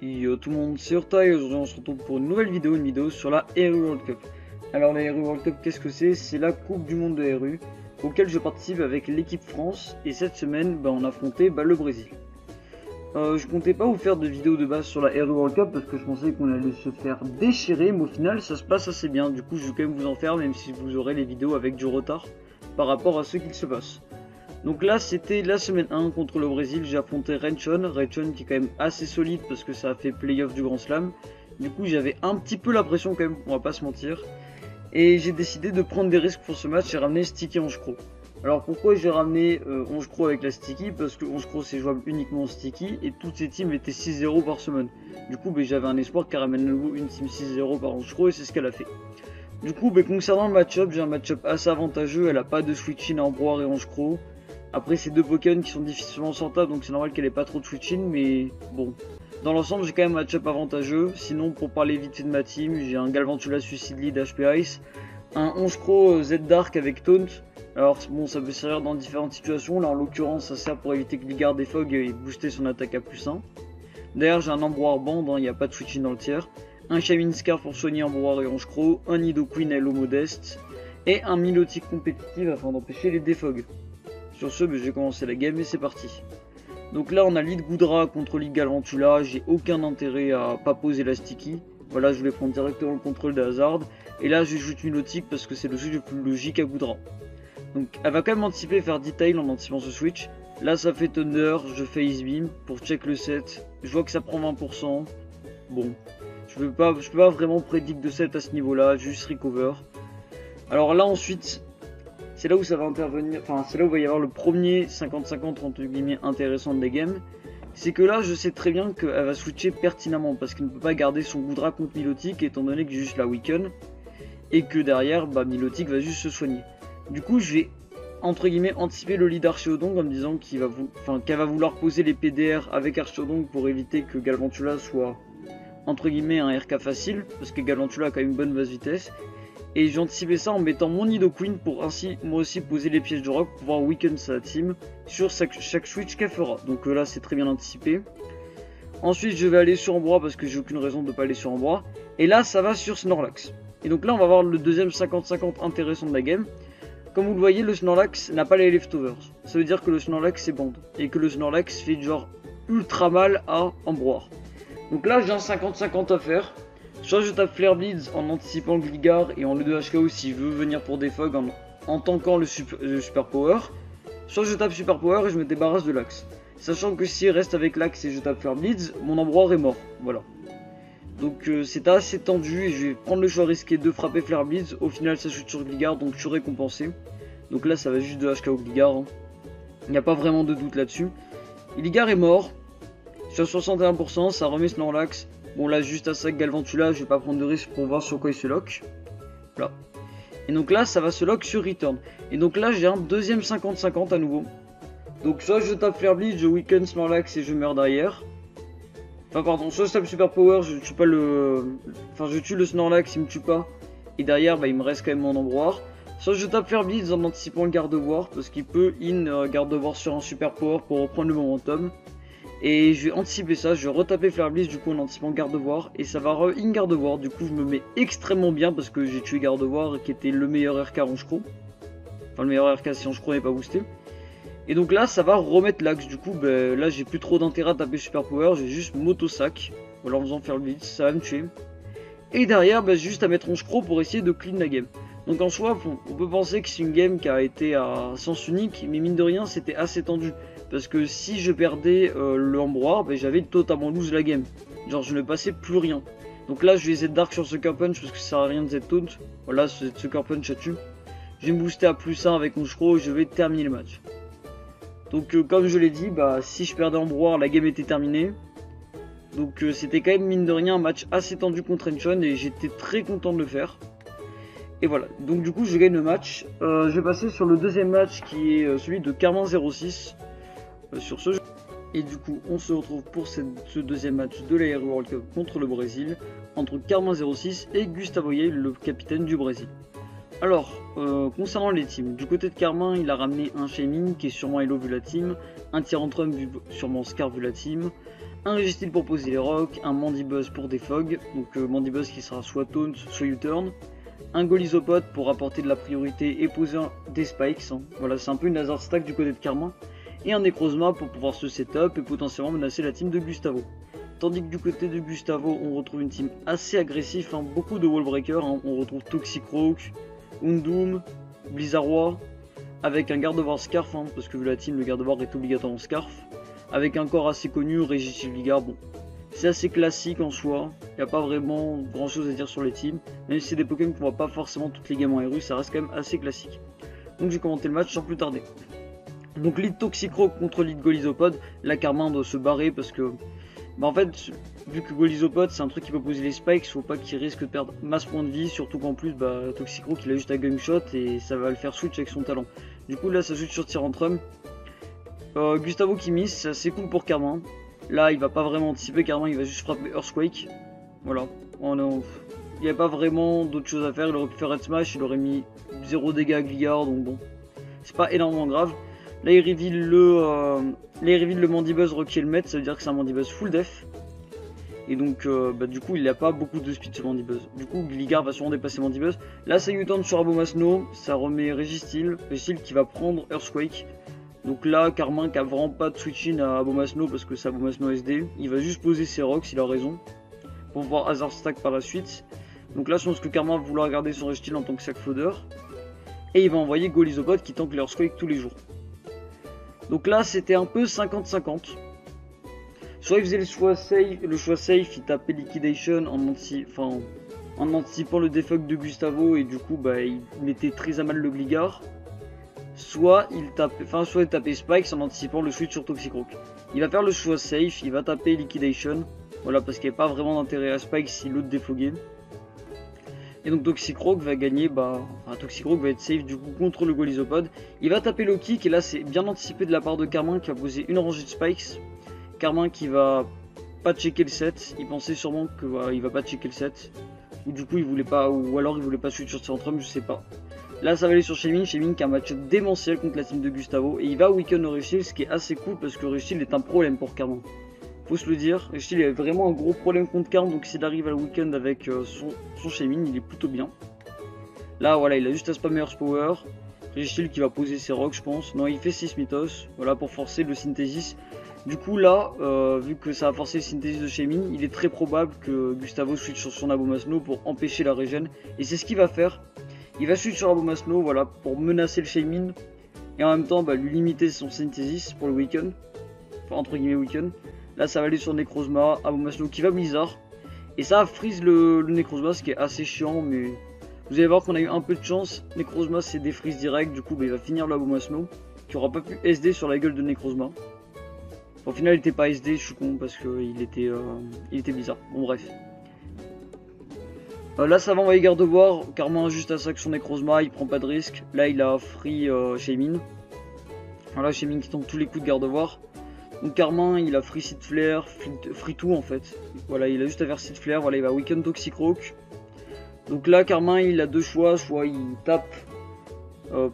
Yo tout le monde, c'est Urta et aujourd'hui on se retrouve pour une nouvelle vidéo, sur la RU World Cup. Alors la RU World Cup, qu'est-ce que c'est? C'est la Coupe du Monde de RU auquel je participe avec l'équipe France et cette semaine on affrontait le Brésil. Je comptais pas vous faire de vidéo de base sur la RU World Cup parce que je pensais qu'on allait se faire déchirer, mais au final ça se passe assez bien. Du coup je vais quand même vous en faire même si vous aurez les vidéos avec du retard par rapport à ce qu'il se passe. Donc là c'était la semaine 1 contre le Brésil, j'ai affronté Renchon qui est quand même assez solide parce que ça a fait playoff du Grand Slam. Du coup j'avais un petit peu la pression quand même, on va pas se mentir. Et j'ai décidé de prendre des risques pour ce match, j'ai ramené Sticky Angecro. Alors pourquoi j'ai ramené Angecro avec la Sticky? Parce que Angecro c'est jouable uniquement en Sticky et toutes ces teams étaient 6-0 par semaine. Du coup j'avais un espoir qu'elle ramène à nouveau une team 6-0 par Angecro et c'est ce qu'elle a fait. Du coup concernant le match-up, j'ai un match-up assez avantageux, elle a pas de switch-in à Ambroir et Angecro. Après c'est deux Pokémon qui sont difficilement sortables donc c'est normal qu'elle ait pas trop de switch-in, mais bon. Dans l'ensemble j'ai quand même un match-up avantageux. Sinon pour parler vite fait de ma team, j'ai un Galvantula Suicide Lead HP Ice, un Angecro Z Dark avec Taunt. Alors bon ça peut servir dans différentes situations, là en l'occurrence ça sert pour éviter que Ligard défog et booster son attaque à +1. Derrière j'ai un Ambroir Band, il n'y a pas de switch-in dans le tiers, un Shamin Scar pour soigner Ambroir et Angecro, un Nidoqueen à Hello Modeste et un Milotic compétitif afin d'empêcher les défogs. Sur ce, j'ai commencé la game et c'est parti. Donc là on a lead Goodra contre lead Galvantula, j'ai aucun intérêt à pas poser la Sticky. Voilà, je vais prendre directement le contrôle de Hazard. Et là je joue Milotic parce que c'est le switch le plus logique à Goodra. Donc elle va quand même anticiper et faire Detail en anticipant ce switch. Là ça fait Thunder, je fais Ice Beam pour check le set. Je vois que ça prend 20%. Bon, je peux pas vraiment prédict de set à ce niveau là, juste recover. Alors là ensuite... c'est là où ça va intervenir, enfin c'est là où va y avoir le premier 50-50 entre guillemets intéressant de la game. C'est que là je sais très bien qu'elle va switcher pertinemment parce qu'elle ne peut pas garder son Goodra contre Milotic étant donné que j'ai juste la weaken. Et que derrière Milotic va juste se soigner. Du coup je vais entre guillemets anticiper le lead Archeodon en me disant qu'elle va vouloir poser les PDR avec Archeodon pour éviter que Galvantula soit entre guillemets un RK facile. Parce que Galvantula a quand même une bonne base vitesse. Et j'ai anticipé ça en mettant mon Nidoqueen pour ainsi moi aussi poser les pièges de rock pour pouvoir weaken sa team sur chaque switch qu'elle fera. Donc là c'est très bien anticipé. Ensuite je vais aller sur Ambroir parce que j'ai aucune raison de ne pas aller sur Ambroir. Et là ça va sur Snorlax. Et donc là on va voir le deuxième 50-50 intéressant de la game. Comme vous le voyez, le Snorlax n'a pas les leftovers. Ça veut dire que le Snorlax c'est bande. Et que le Snorlax fait genre ultra mal à Ambroir. Donc là j'ai un 50-50 à faire. Soit je tape Flare Blitz en anticipant le Gligar et en le 2 HKO s'il veut venir pour défog en tankant le super power. Soit je tape super power et je me débarrasse de l'axe. Sachant que s'il reste avec l'axe et je tape Flare Blitz, mon Ambroir est mort. Voilà. Donc c'est assez tendu et je vais prendre le choix risqué de frapper Flare Blitz. Au final ça chute sur Gligar donc je suis récompensé. Donc là ça va juste 2 HKO Gligar. Hein. Il n'y a pas vraiment de doute là-dessus. Gligar est mort. Je suis à 61%, ça remet Snorlax. Bon là juste à ça Galvantula, je vais pas prendre de risque pour voir sur quoi il se lock. Voilà. Et donc là ça va se lock sur Return. Et donc là j'ai un deuxième 50-50 à nouveau. Donc soit je tape Flare Blitz, je weaken Snorlax et je meurs derrière. Enfin pardon, soit je tape Super Power, je tue pas le... Enfin je tue le Snorlax, il me tue pas. Et derrière il me reste quand même mon Ambroir. Soit je tape Flare Blitz en anticipant le garde-voir parce qu'il peut garde-voir sur un Super Power pour reprendre le momentum. Et je vais anticiper ça, je vais retaper Flare Blitz du coup en anticipant Gardevoir et ça va re-in Gardevoir. Du coup je me mets extrêmement bien parce que j'ai tué Gardevoir qui était le meilleur RK Angecro. Enfin le meilleur RK si Angecro n'est pas boosté. Et donc là ça va remettre l'axe. Du coup là j'ai plus trop d'intérêt à taper Super Power, j'ai juste Motosac. Voilà en faisant Flare Blitz, ça va me tuer. Et derrière j'ai juste à mettre Angecro pour essayer de clean la game. Donc en soi on peut penser que c'est une game qui a été à sens unique, mais mine de rien c'était assez tendu. Parce que si je perdais le Ambroir, j'avais totalement lose la game. Genre je ne passais plus rien. Donc là je vais Z Dark sur Sucker Punch parce que ça sert à rien de Z Taunt. Voilà, ce Sucker Punch à dessus. Je vais me booster à +1 avec mon Shro et je vais terminer le match. Donc comme je l'ai dit, si je perdais Ambroir, la game était terminée. Donc c'était quand même mine de rien un match assez tendu contre Renchon et j'étais très content de le faire. Et voilà, donc du coup je gagne le match. Je vais passer sur le deuxième match qui est celui de Carmin 06. Sur ce jeu. Et du coup on se retrouve pour ce deuxième match de la RU World Cup contre le Brésil entre Carmin 06 et Gustavo Yale, le capitaine du Brésil. Alors concernant les teams, du côté de Carmin il a ramené un Shamin qui est sûrement Hello vu la team, un Tyrantrum sûrement Scar vu la team, un Registeel pour poser les rocks, un Mandibuzz pour des fogs, donc Mandibuzz qui sera soit taunt, soit U-turn, un Golisopod pour apporter de la priorité et poser des spikes, hein. Voilà, c'est un peu une hazard stack du côté de Karma, et un Necrozma pour pouvoir se setup et potentiellement menacer la team de Gustavo. Tandis que du côté de Gustavo, on retrouve une team assez agressive, hein, beaucoup de wallbreakers, hein. On retrouve Toxicroak, Undoom, Blizzardroid, avec un Gardevoir Scarf, hein, parce que vu la team, le Gardevoir est obligatoirement Scarf, avec un corps assez connu, Registeel Gligar. Bon, c'est assez classique en soi, il n'y a pas vraiment grand chose à dire sur les teams, même si c'est des Pokémon qu'on voit pas forcément toutes les gammes en RU, ça reste quand même assez classique. Donc j'ai commenté le match sans plus tarder. Donc lead Toxicroak contre lead Golisopod, là Karma doit se barrer parce que, bah en fait, vu que Golisopod c'est un truc qui peut poser les spikes, faut pas qu'il risque de perdre masse points de vie, surtout qu'en plus bah, Toxicroak il a juste un gunshot et ça va le faire switch avec son talent. Du coup là ça switch sur Tyrantrum. Gustavo qui miss, c'est assez cool pour Karma. Là il va pas vraiment anticiper, Karma il va juste frapper Earthquake. Voilà, il n'y a pas vraiment d'autre chose à faire, il aurait pu faire Red Smash, il aurait mis 0 dégâts à Gligar, donc bon, c'est pas énormément grave. Là il reveal le Mandibuzz Rocky Helmet, ça veut dire que c'est un Mandibuzz full def. Et donc bah, du coup il n'a pas beaucoup de speed ce Mandibuzz. Du coup Gligar va sûrement dépasser Mandibuzz. Là ça U-turn sur Abomasnow, ça remet Registeel qui va prendre Earthquake. Donc là Karma qui a vraiment pas de switch-in à Abomasnow parce que c'est Abomasnow SD. Il va juste poser ses rocks, il a raison, pour voir Hazard Stack par la suite. Donc là je pense que Karma va vouloir garder son Registeel en tant que sac floodeur. Et il va envoyer Golisopod qui tank l'Earthquake tous les jours. Donc là c'était un peu 50-50. Soit il faisait le choix safe, il tapait Liquidation en anticipant le defog de Gustavo et du coup bah, il mettait très à mal le Gligar. Soit il tapait Spikes en anticipant le switch sur Toxicroak. Il va faire le choix safe, il va taper Liquidation. Voilà, parce qu'il n'y a pas vraiment d'intérêt à Spikes si l'autre défoguait. Et donc Toxicroak va gagner, Toxicroak va être safe du coup contre le Golisopod. Il va taper low kick et là c'est bien anticipé de la part de Karma qui va poser une rangée de Spikes. Karma qui va pas checker le set, il pensait sûrement que il va pas checker le set. Ou du coup il voulait pas, ou alors il voulait pas switch sur Tyrantrum, je sais pas. Là ça va aller sur Shaymin qui a un match démentiel contre la team de Gustavo. Et il va weaken le Registeel, ce qui est assez cool parce que Registeel est un problème pour Karma. Faut se le dire, Registeel a vraiment un gros problème contre Karma, donc s'il arrive à le weekend avec son Shaymin, il est plutôt bien. Là voilà, il a juste à spammer Earth Power. Registeel qui va poser ses rocks je pense. Non, il fait 6 mythos, voilà pour forcer le synthesis. Du coup là, vu que ça a forcé le synthesis de Shaymin, il est très probable que Gustavo switch sur son Abomasnow pour empêcher la régène. Et c'est ce qu'il va faire. Il va switch sur Abomasnow, voilà, pour menacer le Shaymin. Et en même temps, lui limiter son synthesis pour le weaken. Enfin, entre guillemets weaken. Là, ça va aller sur Necrozma, Abomasnow qui va Blizzard. Et ça freeze le Necrozma, ce qui est assez chiant, mais vous allez voir qu'on a eu un peu de chance. Necrozma c'est des freeze direct, du coup il va finir le Abomasnow, qui aura pas pu SD sur la gueule de Necrozma. Au final il était pas SD, je suis con parce qu'il était bizarre. Bon bref. Là ça va envoyer Gardevoir, Karma juste à ça que son Necrozma, il prend pas de risque. Là il a free Shaymin. Voilà, Shaymin qui tombe tous les coups de Gardevoir. Donc Karma il a free Seed Flare, free tout en fait. Voilà, il a juste à faire Seed Flare, voilà il va weaken Toxicroak. Donc là Karma il a deux choix, soit il tape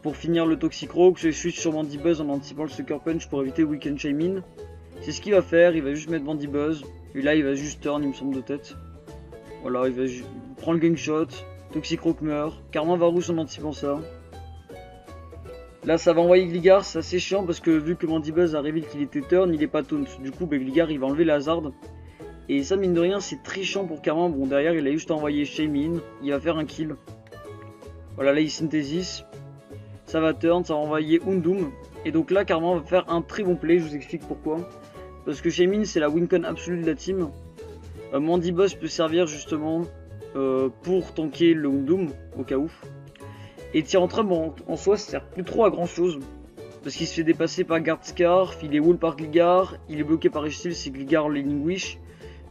pour finir le Toxicroak, soit il switch sur Mandibuzz en anticipant le Sucker Punch pour éviter weaken Shaymin. C'est ce qu'il va faire, il va juste mettre Mandibuzz, et là il va juste turn il me semble de tête. Voilà, il va prendre le gunshot, Toxicroak meurt, Karma va rouge en anticipant ça. Là ça va envoyer Gligar, c'est assez chiant parce que vu que Mandibuzz a révélé qu'il était turn, il est pas taunt. Du coup Gligar il va enlever la hazard. Et ça mine de rien c'est très chiant pour Karma. Bon derrière il a juste envoyé Shaymin, il va faire un kill. Voilà là il synthesis. Ça va turn, ça va envoyer Undoom. Et donc là Karma va faire un très bon play, je vous explique pourquoi. Parce que Shaymin c'est la win-con absolue de la team. Mandibuzz peut servir justement pour tanker le Undoom au cas où. Et Tyrantrum en soi ça sert plus trop à grand chose. Parce qu'il se fait dépasser par Guard Scarf, il est wall par Gligar, il est bloqué par Registeel, c'est Gligar Lightning Wish.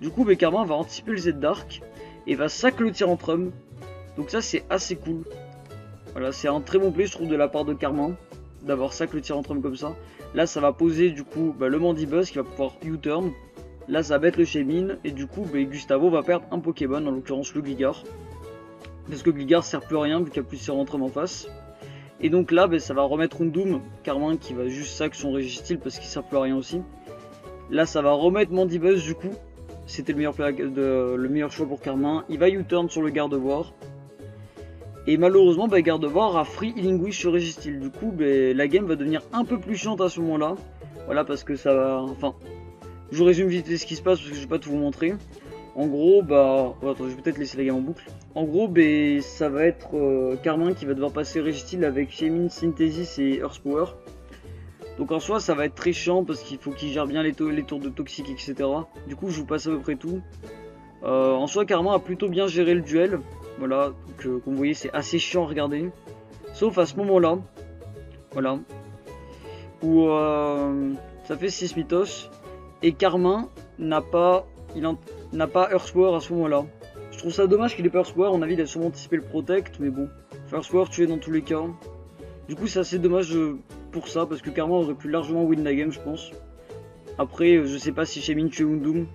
Du coup Karma va anticiper le Z Dark et va sac le Tyrantrum. Donc ça c'est assez cool. Voilà, c'est un très bon play je trouve de la part de Karma d'avoir sac le Tyrantrum comme ça. Là ça va poser du coup le Mandibuzz qui va pouvoir U-turn. Là ça va bête le Shaymin et du coup Gustavo va perdre un Pokémon, en l'occurrence le Gligar. Parce que Gligar sert plus à rien vu qu'il n'y a plus de Tyrantrum en face. Et donc là ça va remettre Undoom, Karma qui va juste sac son Registeel parce qu'il sert plus à rien aussi. Là, ça va remettre Mandibuzz du coup. C'était le meilleur choix pour Carmin. Il va U-turn sur le Gardevoir. Et malheureusement, Gardevoir a free Healing Wish sur Registeel. Du coup, la game va devenir un peu plus chiante à ce moment-là. Voilà, parce que ça va... Enfin, je vous résume vite ce qui se passe parce que je vais pas tout vous montrer. En gros, attends, je vais peut-être laisser la game en boucle. En gros, ça va être Carmin qui va devoir passer Registeel avec Shaymin, Synthesis et Earth Power. Donc en soi, ça va être très chiant parce qu'il faut qu'il gère bien les tours de toxique, etc. Du coup, je vous passe à peu près tout. En soi, Carmin a plutôt bien géré le duel. Voilà, donc comme vous voyez, c'est assez chiant à regarder. Sauf à ce moment-là, voilà, où ça fait 6 mythos et Carmin n'a pas Earth Power à ce moment-là. Je trouve ça dommage qu'il ait pas Earth Power. On a vu, il a sûrement anticipé le Protect, mais bon, Earth Power tué dans tous les cas. Du coup, c'est assez dommage pour ça parce que Carmin aurait pu largement win la game, je pense. Après, je sais pas si Shaymin tuait Houndoom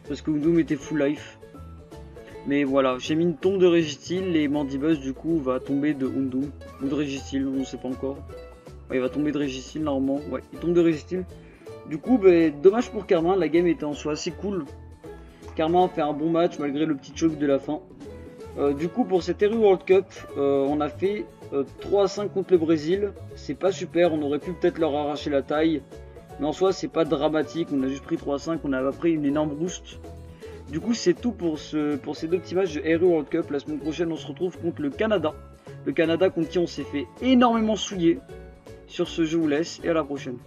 parce que Houndoom était full life. Mais voilà, Shaymin tombe de Registeel et Mandibuzz du coup va tomber de Houndoom ou de Registeel, on ne sait pas encore. Ouais, il va tomber de Registeel normalement, ouais, il tombe de Registeel. Du coup, dommage pour Carmin, la game était en soi assez cool. Carmin a fait un bon match malgré le petit choc de la fin. Du coup, pour cette Eru World Cup, on a fait 3-5 contre le Brésil. C'est pas super, on aurait pu peut-être leur arracher la taille. Mais en soi, c'est pas dramatique, on a juste pris 3-5, on a pris une énorme boost. Du coup, c'est tout pour ces deux petits matchs de Eru World Cup. La semaine prochaine, on se retrouve contre le Canada. Le Canada contre qui on s'est fait énormément souiller. Sur ce, je vous laisse et à la prochaine.